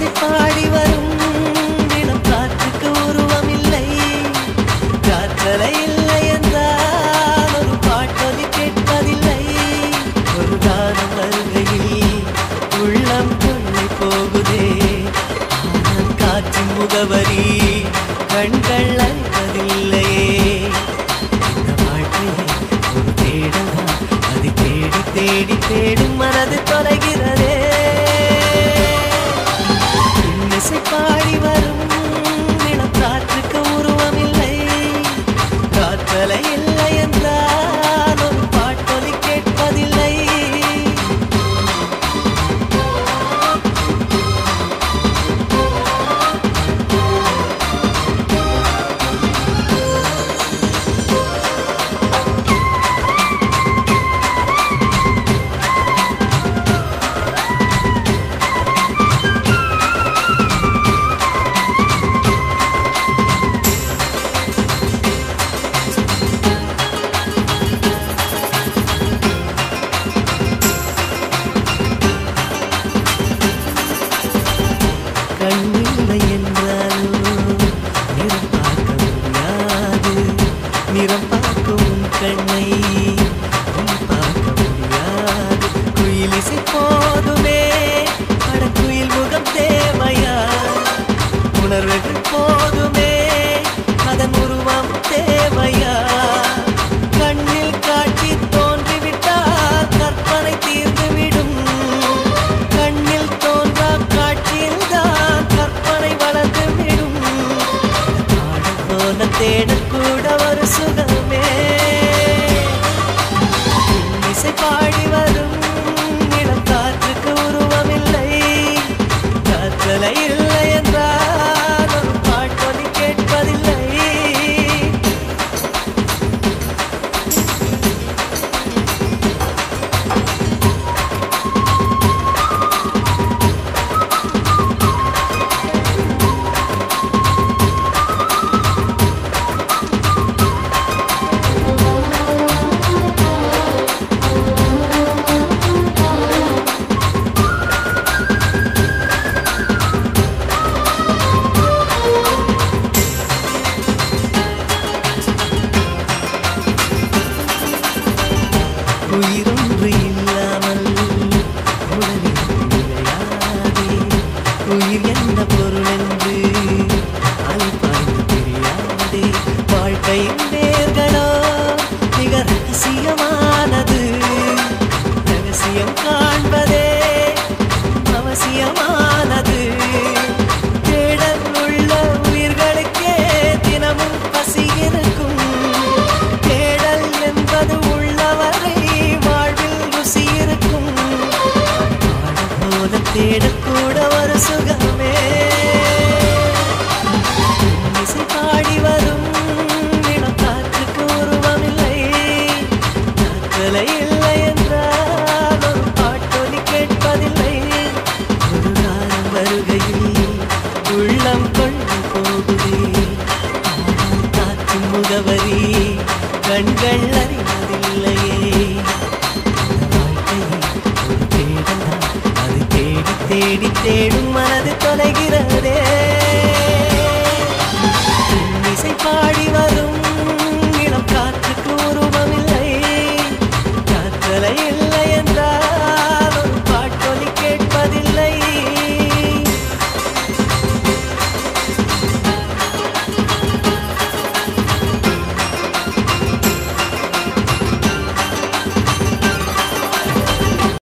இன்னிசை பாடி வரும் இளம் காற்றுக்கு உருவமில்லை. காற்றலை இல்லை என்றால் ஒரு பாட்டொலி கேட்பதில்லை. ஒரு காலம் வருகையில் உள்ளம் கொள்ளை போகுதே. ஆனால் காற்றின் முகவரி கண்கள் அறிவதில்லையே. இந்த வாழ்க்கையை ஒரு தேடலாம், அது தேடி தேடி தேடும் மனது தொலைகிறதே. இன்னிசை பாடி வரும் இளம் காற்றுக்கு உருவமில்லை. காற்றலை இல்லை என்றால் ஒரு பாட்டொலி கேட்பதில்லை. கண்ணில்லை என்றாலும் நிறம் பார்க்க முடியாது. நிறம் பார்க்கும் கண்ணை பார்க்க முடியாது. குயிலிசை போதுமே, படக்குயில் முகம் தேவையா? உணர்வுகள் போதுமே, அதன் உருவம் தேவையா? கண்ணில் காட்சி தோன்றிவிட்டால் கற்பனை தீர்ந்துவிடும். கண்ணில் தோன்றா காட்சியில் தான் கற்பனை வளர்ந்து விடும். பாடல் போல தேடக்கூட ஒரு சுகமே. இன்னிசை பாடி வரும் இளம் காற்றுக்கு உருவமில்லை. காற்றலை இல்லை என்றால் ஒரு பாட்டொலி கேட்பதில்லை. உயிரொன்று இல்லாமல் உடலில் விளையாதே. உயிர் என்ன பொருள் என்று அலைப்பாய்ந்து தெரியாதே. வாழ்க்கையின் வேர்களோ மிக ரகசியமானது. ரகசியம் காண்பதே அவசியமானது. தேடல் உள்ள உயிர்களுக்கே தினமும் பசி இருக்கும். தேடல் என்பது உள்ளவரை வாழ்வில் ருசி இருக்கும். பாடல் போல தேடக்கூட ஒரு சுகமே. இன்னிசை பாடி வரும் இளம் காற்றுக்கு உருவமில்லை. காற்றலை இல்லை என்றால் ஒரு பாட்டொலி கேட்பதில்லை. ஒரு காலம் வருகையில் உள்ளம் கொண்டு போகுதே. ஆனால் காற்றின் முகவரி கண்கள் அறிவதில்லையே. வாழ்க்கையை ஒரு தேடலாம், அது தேடி தேடி தேடும் மனது தொலைகிறதே.